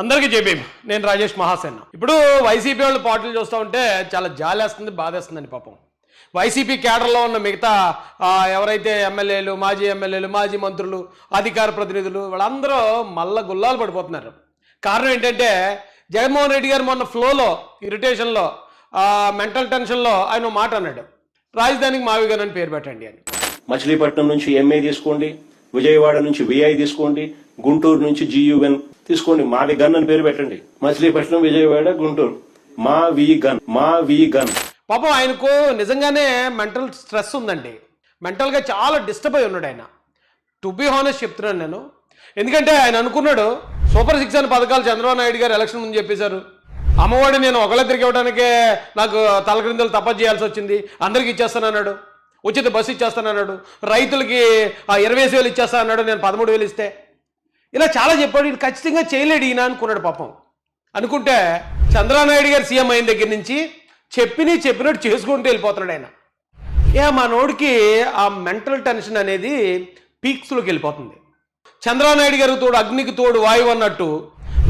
అందరికీ జేబీఎం. నేను రాజేష్ మహాసేన. ఇప్పుడు వైసీపీ వాళ్ళు పార్టీలు చూస్తూ ఉంటే చాలా జాలేస్తుంది, బాధేస్తుందండి పాపం. వైసీపీ కేడర్లో ఉన్న మిగతా ఎవరైతే ఎమ్మెల్యేలు, మాజీ మంత్రులు, అధికార ప్రతినిధులు వాళ్ళందరూ మల్ల గుల్లాలు పడిపోతున్నారు. కారణం ఏంటంటే జగన్మోహన్ రెడ్డి గారు మొన్న ఫ్లోలో, ఇరిటేషన్లో, మెంటల్ టెన్షన్లో ఆయన మాట అన్నాడు, రాజధానికి మావిగన్ అని పేరు పెట్టండి అని. మచిలీపట్నం నుంచి ఎంఏ తీసుకోండి, విజయవాడ నుంచి విఐ తీసుకోండి, గుంటూరు నుంచి జియుఎన్ తీసుకోండి, మావి గన్ అని పేరు పెట్టండి. మచిలీపట్నం, విజయవాడ, గుంటూరు, మా వి గన్. పాపం ఆయనకు నిజంగానే మెంటల్ స్ట్రెస్ ఉందండి. మెంటల్గా చాలా డిస్టర్బ్ అయి ఉన్నాడు ఆయన. టు బి హానెస్ట్ చెప్తున్నాను నేను. ఎందుకంటే ఆయన అనుకున్నాడు సూపర్ 6 అనే పథకాలు చంద్రబాబు నాయుడు గారు ఎలక్షన్ ముందు చెప్పేశారు. అమ్మఒడి నేను ఒకళ్ళిద్దరికి ఇవ్వడానికే నాకు తలక్రిందులు తప్ప చేయాల్సి వచ్చింది, అందరికి ఇచ్చేస్తానన్నాడు. ఉచిత బస్సు ఇచ్చేస్తానన్నాడు. రైతులకి 20,000 ఇచ్చేస్తా అన్నాడు, నేను 13,000 ఇస్తే. ఇలా చాలా చెప్పాడు. ఇది ఖచ్చితంగా చేయలేడు ఈయన అనుకున్నాడు పాపం. అనుకుంటే చంద్రబాబు నాయుడు గారు సీఎం అయిన దగ్గర నుంచి చెప్పినట్టు చేసుకుంటూ వెళ్ళిపోతున్నాడు ఆయన. మా నోడికి ఆ మెంటల్ టెన్షన్ అనేది పీక్స్లోకి వెళ్ళిపోతుంది. చంద్రబాబు నాయుడు గారు తోడు అగ్నికి తోడు వాయువు అన్నట్టు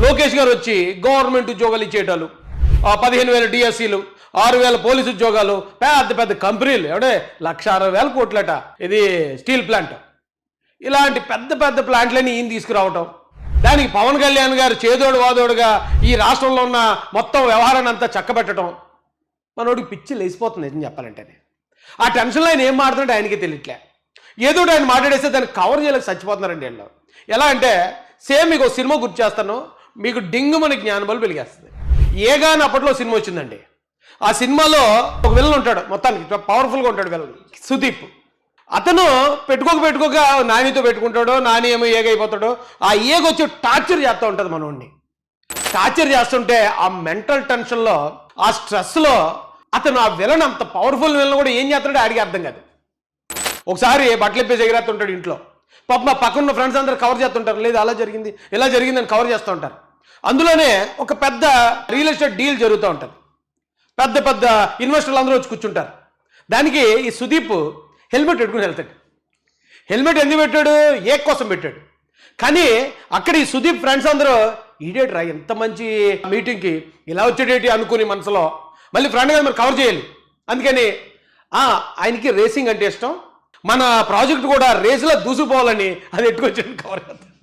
లోకేష్ గారు వచ్చి గవర్నమెంట్ ఉద్యోగాలు ఇచ్చేటాలు, 15,000 డిఎస్సీలు, 6,000 పోలీసు ఉద్యోగాలు, పెద్ద కంపెనీలు, 1,60,000 కోట్లట ఇది స్టీల్ ప్లాంట్. ఇలాంటి పెద్ద ప్లాంట్లని ఈయన తీసుకురావటం, దానికి పవన్ కళ్యాణ్ గారు చేదోడు వాదోడుగా ఈ రాష్ట్రంలో ఉన్న మొత్తం వ్యవహారాన్ని అంతా చక్కబెట్టడం. మనోడికి పిచ్చి లేసిపోతుంది నిజం చెప్పాలంటే. ఆ టెన్షన్లో ఆయన ఏం మాట్లాడుతుంటే ఆయనకి తెలియట్లే. ఏదో ఆయన మాట్లాడేస్తే దాన్ని కవర్ చేయలేక చచ్చిపోతున్నారండి వీళ్ళు. ఎలా అంటే సేమ్ మీకు ఒక సినిమా గుర్తు చేస్తాను, మీకు డింగు మన జ్ఞానబలు వెలిగేస్తుంది. ఏగాని అప్పట్లో సినిమా వచ్చిందండి. ఆ సినిమాలో ఒక విలన్ ఉంటాడు, మొత్తానికి పవర్ఫుల్గా ఉంటాడు విలన్, సుదీప్. అతను పెట్టుకోక నానితో పెట్టుకుంటాడు, నాని ఏమో ఏగైపోతాడు. ఆ ఏగ వచ్చి టార్చర్ చేస్తూ ఉంటుంది మనోడిని. టార్చర్ చేస్తుంటే ఆ మెంటల్ టెన్షన్లో, ఆ స్ట్రెస్లో అతను ఆ విలన్, అంత పవర్ఫుల్ విలన్ కూడా ఏం చేస్తాడో ఆడికి అర్థం కాదు. ఒకసారి బట్టలు ఇప్పేసి ఎగిరేస్తుంటాడు ఇంట్లో. పాప మా పక్కన ఫ్రెండ్స్ అందరూ కవర్ చేస్తుంటారు, లేదు అలా జరిగింది ఇలా జరిగిందని కవర్ చేస్తూ ఉంటారు. అందులోనే ఒక పెద్ద రియల్ ఎస్టేట్ డీల్ జరుగుతూ ఉంటుంది. పెద్ద ఇన్వెస్టర్లు అందరూ వచ్చి కూర్చుంటారు. దానికి ఈ సుదీప్ హెల్మెట్ పెట్టుకుని వెళ్తాడు. హెల్మెట్ ఎందుకు పెట్టాడు? ఏక్ కోసం పెట్టాడు. కానీ అక్కడ ఈ సుదీప్ ఫ్రెండ్స్ అందరూ ఈడేట్ రా, ఎంత మంచి మీటింగ్కి ఇలా వచ్చేటేటి అనుకుని మనసులో మళ్ళీ ఫ్రెండ్ గారు మరి కవర్ చేయాలి. అందుకని ఆయనకి రేసింగ్ అంటే ఇష్టం, మన ప్రాజెక్ట్ కూడా రేసులో దూసుకుపోవాలని అది ఎట్టుకొచ్చాడు కవర్ చేస్తాడు.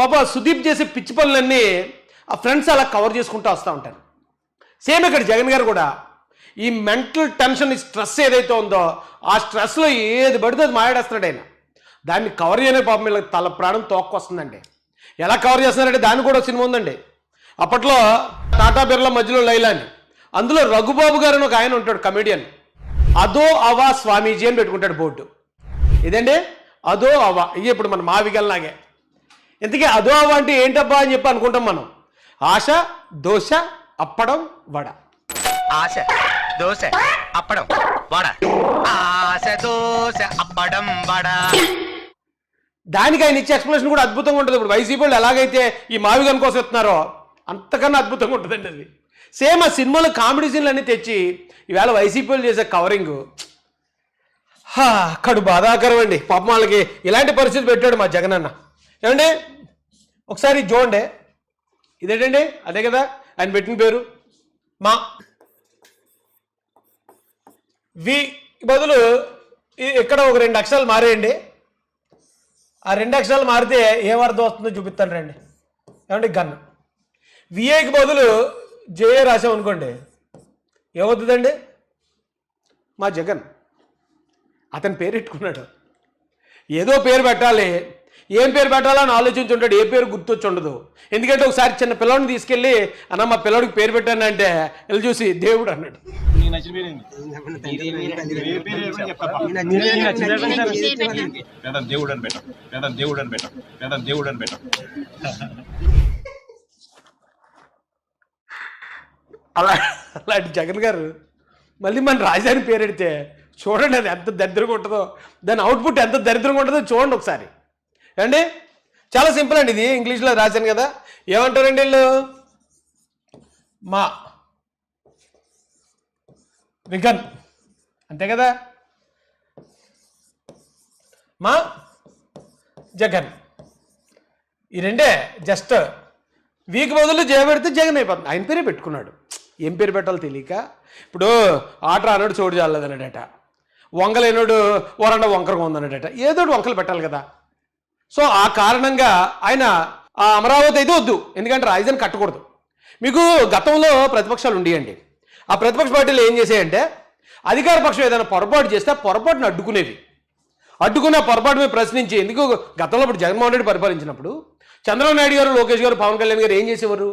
పాప సుదీప్ చేసే పిచ్చి పనులన్నీ ఆ ఫ్రెండ్స్ అలా కవర్ చేసుకుంటూ వస్తూ ఉంటారు. సేమ్ ఇక్కడ జగన్ గారు కూడా ఈ మెంటల్ టెన్షన్, ఈ స్ట్రెస్ ఏదైతే ఉందో ఆ స్ట్రెస్లో ఏది పడితే అది మాట్లాడేస్తున్నాడు ఆయన. దాన్ని కవర్ చేయనే పాపం వీళ్ళకి తల ప్రాణం తోక్కొస్తుందండి. ఎలా కవర్ చేస్తున్నారంటే దానికి కూడా సినిమా ఉందండి. అప్పట్లో టాటా బిర్లా మధ్యలో లైలా అని, అందులో రఘుబాబు గారు అని ఒక ఆయన ఉంటాడు కమెడియన్. అదో అవా స్వామీజీ అని పెట్టుకుంటాడు బోర్డు. ఇదండి అదో అవా. ఇవి ఇప్పుడు మన మావిగల్లాగే. ఇంతకీ అదో అవా అంటే ఏంటబ్బా అని చెప్పి అనుకుంటాం మనం. ఆశ, దోశ, అప్పడం, వడ. ఆశ, దోశ, అప్పడం, వడ. ఆశ, దోశ, అప్పడం, వడ. దానికి ఆయన ఇచ్చే ఎక్స్ప్లెనేషన్ కూడా అద్భుతంగా ఉంటుంది. ఇప్పుడు వైసీపీ వాళ్ళు ఎలాగైతే ఈ మావిగన్ కోసం ఇస్తున్నారో అంతకన్నా అద్భుతంగా ఉంటుందండి అది. సేమ్ ఆ సినిమాలో కామెడీ సీన్లు అన్నీ తెచ్చి ఈవేళ వైసీపీ వాళ్ళు చేసే కవరింగ్ కడు బాధాకరం అండి. పాపం వాళ్ళకి ఇలాంటి పరిస్థితి పెట్టాడు మా జగన్ అన్న. ఏమండి ఒకసారి చూడండి, ఇదేంటండి అదే కదా ఆయన పెట్టిన పేరు. మా వి బదులు ఇక్కడ ఒక 2 అక్షరాలు మారేయండి. ఆ 2 అక్షరాలు మారితే ఏం అర్థం వస్తుందో చూపిస్తాను రండి. ఏమండి గన్. విఏకి బదులు జేఏ రాసాం అనుకోండి, ఏమవుతుందండి? మా జగన్ అతని పేరు పెట్టుకున్నాడు. ఏదో పేరు పెట్టాలి, ఏం పేరు పెట్టాలని ఆలోచించుంటాడు. ఏ పేరు గుర్తొచ్చి ఉండదు. ఎందుకంటే ఒకసారి చిన్న పిల్లడిని తీసుకెళ్ళి అన్న మా పిల్లడికి పేరు పెట్టాను అంటే వెళ్ళి చూసి దేవుడు అన్నాడు. అలాంటి జగన్ గారు మళ్ళీ మన రాజధాని పేరు పెడితే చూడండి అది ఎంత దరిద్రంగా ఉంటుందో, దాని అవుట్పుట్ ఎంత దరిద్రంగా ఉంటుందో చూడండి ఒకసారి. అండి చాలా సింపుల్ అండి. ఇది ఇంగ్లీష్లో రాశాను కదా. ఏమంటారండి వీళ్ళు? మా విగన్, అంతే కదా. మా జగన్ ఈ రెండే జస్ట్ వీక్ బదులు జయ పెడితే జగన్ అయిపోతుంది. ఆయన పేరే పెట్టుకున్నాడు. ఏం పేరు పెట్టాలో తెలియక ఇప్పుడు ఆట అన్నాడు చోటు చాలదన్నాడట, వంగలేనోడు వరండ వంకరగా ఉందన్నాడట, ఏదో వంకలు పెట్టాలి కదా. సో ఆ కారణంగా ఆయన ఆ అమరావతి అయితే వద్దు, ఎందుకంటే రాజధాని కట్టకూడదు. మీకు గతంలో ప్రతిపక్షాలు ఉండేయండి. ఆ ప్రతిపక్ష పార్టీలు ఏం చేసాయంటే అధికార పక్షం ఏదైనా పొరపాటు చేస్తే పొరపాటును అడ్డుకునేవి. అడ్డుకున్న పొరపాటు మీద ప్రశ్నించి, ఎందుకు గతంలో ఇప్పుడు జగన్మోహన్ రెడ్డి పరిపాలించినప్పుడు చంద్రబాబు నాయుడు గారు, లోకేష్ గారు, పవన్ కళ్యాణ్ గారు ఏం చేసేవారు?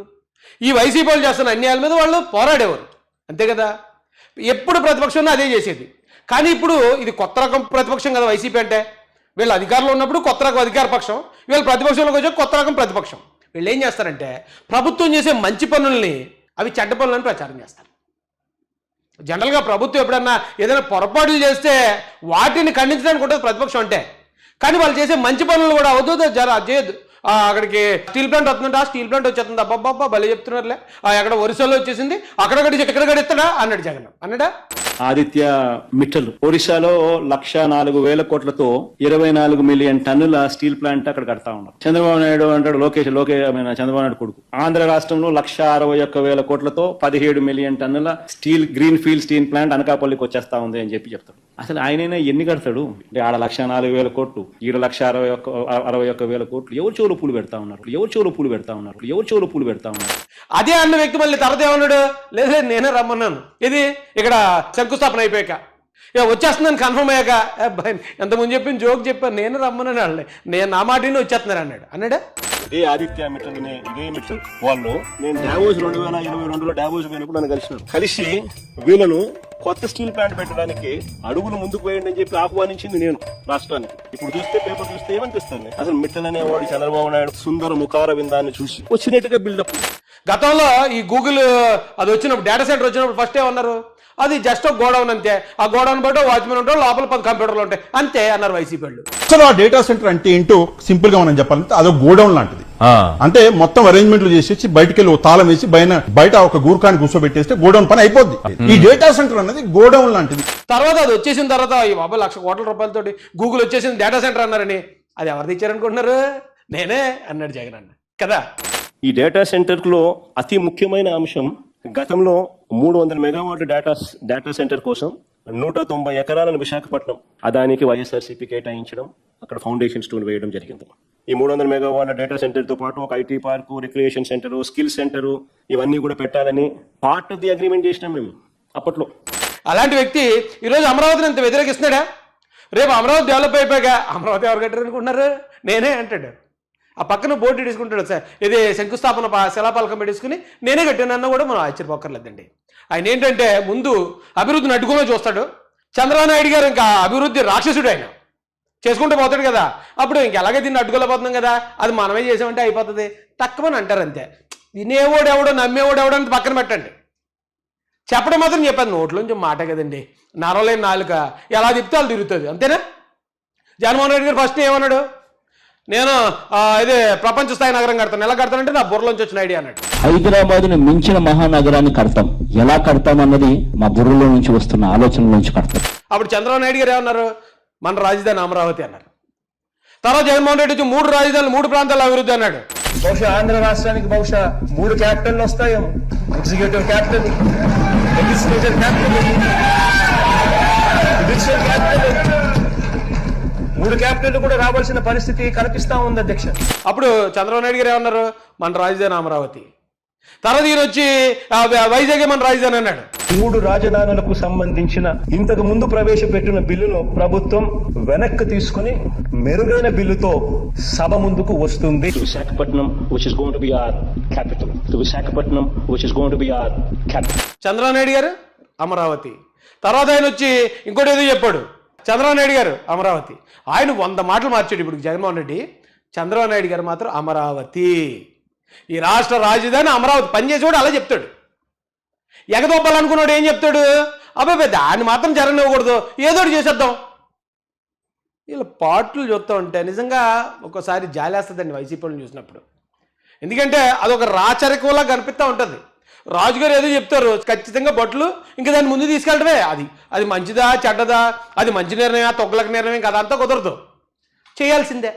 ఈ వైసీపీ వాళ్ళు చేస్తున్న అన్యాయాల మీద వాళ్ళు పోరాడేవారు, అంతే కదా. ఎప్పుడు ప్రతిపక్షం అదే చేసేది. కానీ ఇప్పుడు ఇది కొత్త రకం ప్రతిపక్షం కదా వైసీపీ అంటే. వీళ్ళు అధికారంలో ఉన్నప్పుడు కొత్త రకం అధికార పక్షం, వీళ్ళు ప్రతిపక్షంలోకి వచ్చే కొత్త రకం ప్రతిపక్షం. వీళ్ళు ఏం చేస్తారంటే ప్రభుత్వం చేసే మంచి పనుల్ని అవి చెడ్డ పనులని ప్రచారం చేస్తారు. జనరల్గా ప్రభుత్వం ఎప్పుడన్నా ఏదైనా పొరపాట్లు చేస్తే వాటిని ఖండించడానికి ఉంటుంది ప్రతిపక్షం అంటే. కానీ వాళ్ళు చేసే మంచి పనులు కూడా అవుతుందో చేయొద్దు. అక్కడికి స్టీల్ ప్లాంట్ వస్తుందంటే ఆ స్టీల్ ప్లాంట్ వచ్చేస్తుంది, అబ్బాబ్బా భలే చెప్తున్నారులే, ఎక్కడ ఒరిస్సాలో వచ్చేసింది, అక్కడ ఎక్కడ అన్నాడు జగన్ అన్నాడా. ఆదిత్య మిట్టల్ ఒరిస్సాలో 1,04,000 కోట్లతో 24 మిలియన్ టన్నుల స్టీల్ ప్లాంట్ అక్కడ కడతా ఉన్నారు. చంద్రబాబు నాయుడు అంటాడు, చంద్రబాబు నాయుడు కొడుకు ఆంధ్ర రాష్ట్రంలో 1,61,000 కోట్లతో 17 మిలియన్ టన్నుల గ్రీన్ ఫీల్డ్ స్టీల్ ప్లాంట్ అనకాపల్లికి వచ్చేస్తా ఉంది అని చెప్తాడు. అసలు ఆయనైనా ఎన్ని కడతాడు? అంటే ఆడ 1,04,000 కోట్లు, ఈడ 1,61,000 కోట్లు. ఎవరు చెవులు పూలు పెడతా ఉన్నారు? అదే అన్న వ్యక్తి మళ్ళీ తర్వాత ఏమన్నాడు, లేదు నేనే రమ్మన్నాను, ఇది ఇక్కడ శంకుస్థాపన అయిపోయాక వచ్చేస్తుందని కన్ఫర్మ్ అయ్యాక ఎంత ముందు చెప్పిన జోక్ చెప్పాను, నేను రమ్మన్నాను వాళ్ళని, నేను నా మాటని వచ్చేస్తున్నారు అన్నాడా. ఇదే ఆదిత్య మిట్టల్ ఇదే మిట్టల్ వాళ్ళు నేను డావోస్ 2022లో డావోస్ పోయినప్పుడు నన్ను కలిసి వీళ్ళను కొత్త స్టీల్ ప్లాంట్ పెట్టడానికి అడుగులు ముందుకు వేయండి అని చెప్పి ఆహ్వానించింది నేను రాష్ట్రానికి. ఇప్పుడు చూస్తే పేపర్ చూస్తే ఏమనిపిస్తుంది, అసలు మిట్టల్ అనేవాడు చంద్రబాబు నాయుడు సుందర ముఖార విందాన్ని చూసి వచ్చినట్టుగా బిల్డప్. గతంలో ఈ గూగుల్ అది వచ్చినప్పుడు డేటా సెంటర్ వచ్చినప్పుడు ఫస్ట్ ఏమన్నారు, అది జస్ట్ ఒక గోడౌన్ అంతే, ఆ గోడౌన్ బట్టి వాచ్మెన్ ఉంటాడు, లోపల 10 కంప్యూటర్లు ఉంటాయి అంతే అన్నారు వైసీపీ వాళ్ళు. అసలు ఆ డేటా సెంటర్ అంటే ఏంటో సింపుల్ గా మనం చెప్పాలంటే అదొక గోడౌన్ లాంటిది. అంటే మొత్తం అరేంజ్మెంట్లు చేసేసి బయటకు వెళ్ళి తాళం వేసి బయట ఒక గూర్ఖాన్ని కూర్చోబెట్టేస్తే గోడౌన్ పని అయిపోద్ది. ఈ డేటా సెంటర్ అనేది గోడౌన్ లాంటిది. తర్వాత అది వచ్చేసిన తర్వాత ఈ బాబా 1,00,000 కోట్ల రూపాయలతోటి గూగుల్ వచ్చేసింది డేటా సెంటర్ అన్నారని, అది ఎవరు తెచ్చారనుకుంటున్నారు? నేనే అన్నాడు జగన్ అన్న కదా. ఈ డేటా సెంటర్ లో అతి ముఖ్యమైన అంశం, గతంలో 300 మెగావాట్ల డేటా సెంటర్ కోసం 190 ఎకరాలను విశాఖపట్నం అదానికి వైఎస్ఆర్సీపీ కేటాయించడం, అక్కడ ఫౌండేషన్ స్టోన్ వేయడం జరిగింది. ఈ 300 మెగావాట్ల డేటా సెంటర్ తో పాటు ఒక IT park, recreation centre, skill centre ఇవన్నీ కూడా పెట్టాలని పార్ట్ ఆఫ్ ది అగ్రిమెంట్ చేసినాం మేము అప్పట్లో. అలాంటి వ్యక్తి ఈరోజు అమరావతిని ఎంత వ్యతిరేకిస్తున్నాడా? రేపు అమరావతి డెవలప్ అయిపోయాక అమరావతి ఎవరు కట్టారు అనుకుంటున్నారు? నేనే అంటాడు. ఆ పక్కన బోర్డు తీసుకుంటాడు, సార్ ఇది శంకుస్థాపన శిలాపాలకం పెట్టేసుకుని నేనే కట్టానన్నా కూడా మనం ఆశ్చర్యపోక్కర్లేదండి. ఆయన ఏంటంటే ముందు అభివృద్ధిని అడ్డుకోమని చూస్తాడు. చంద్రబాబు నాయుడు గారు ఇంకా అభివృద్ధి రాక్షసుడు, ఆయన చేసుకుంటూ పోతాడు కదా. అప్పుడు ఇంక ఎలాగే దీన్ని అడ్డుకోలేకపోతున్నాం కదా, అది మనమే చేసామంటే అయిపోతుంది తక్కువని అంటారు అంతే. వినేవాడు ఎవడో నమ్మేవాడు ఎవడో అని పక్కన పెట్టండి. చెప్పడం మాత్రం చెప్పాను, నోట్లోంచి మాట కదండి, నరలేని నాలుక ఎలా తిప్పితే వాళ్ళు తిరుగుతుంది అంతేనా. జగన్మోహన్ రెడ్డి గారు ఫస్ట్ ఏమన్నాడు, నేను ఇదే ప్రపంచ స్థాయి నగరం కడతాను, ఎలా కడతానంటే నా బుర్రలోంచి వచ్చిన ఐడియా అన్నాడు. హైదరాబాద్ ను మించిన మహానగరాన్ని కడతాం, ఎలా కడతాం అన్నది మా బుర్రలో నుంచి వస్తున్న ఆలోచన నుంచి కడతాం. అప్పుడు చంద్రబాబు నాయుడు గారు ఏమన్నారు, మన రాజధాని అమరావతి అన్నారు. తర్వాత జగన్మోహన్ రెడ్డి వచ్చి 3 రాజధానులు 3 ప్రాంతాల అభివృద్ధి అన్నాడు. బహుశా ఆంధ్ర రాష్ట్రానికి 3 క్యాపిటల్ వస్తాయేమో, executive capital, legislature capital, judicial capital, 3 capital కూడా రావాల్సిన పరిస్థితి కనిపిస్తా ఉంది అధ్యక్ష. అప్పుడు చంద్రబాబు నాయుడు గారు ఏమన్నారు, మన రాజధాని అమరావతి. తర్వాత ఈయన వచ్చి వైజాగ్ మన రాజధాని అన్నాడు. 3 రాజధానులకు సంబంధించిన ఇంతకు ముందు ప్రవేశపెట్టిన బిల్లును ప్రభుత్వం వెనక్కి తీసుకుని మెరుగైన బిల్లుతో సభ ముందుకు వస్తుంది. Visakhapatnam which is going to be our capital. Visakhapatnam which is going to be our capital. Chandrababu Naidu గారు అమరావతి. తర్వాత ఆయన వచ్చి ఇంకోటి ఏదో చెప్పాడు, చంద్రబాబు నాయుడు గారు అమరావతి. ఆయన 100 మాటలు మార్చాడు. ఇప్పుడు జగన్మోహన్ రెడ్డి, చంద్రబాబు నాయుడు గారు మాత్రం అమరావతి, ఈ రాష్ట్ర రాజధాని అమరావతి. పనిచేసేవాడు అలా చెప్తాడు. ఎగదొప్పాలనుకున్నాడు ఏం చెప్తాడు, అబ్బాయి దాన్ని మాత్రం జరగనివ్వకూడదు, ఏదోటి చేసేద్దాం. వీళ్ళ పాటలు చూస్తూ ఉంటే నిజంగా ఒక్కోసారి జాలేస్తుందండి వైసీపీని చూసినప్పుడు. ఎందుకంటే అదొక రాచరికంలా కనిపిస్తూ ఉంటుంది. రాజుగారు ఏదో చెప్తారు, ఖచ్చితంగా బొట్లు ఇంకా దాన్ని ముందు తీసుకెళ్ళటమే. అది మంచిదా చెడ్డదా, అది మంచి నిర్ణయం తొక్కలకు నిర్ణయం కదా, అంతా కుదరదు, చేయాల్సిందే.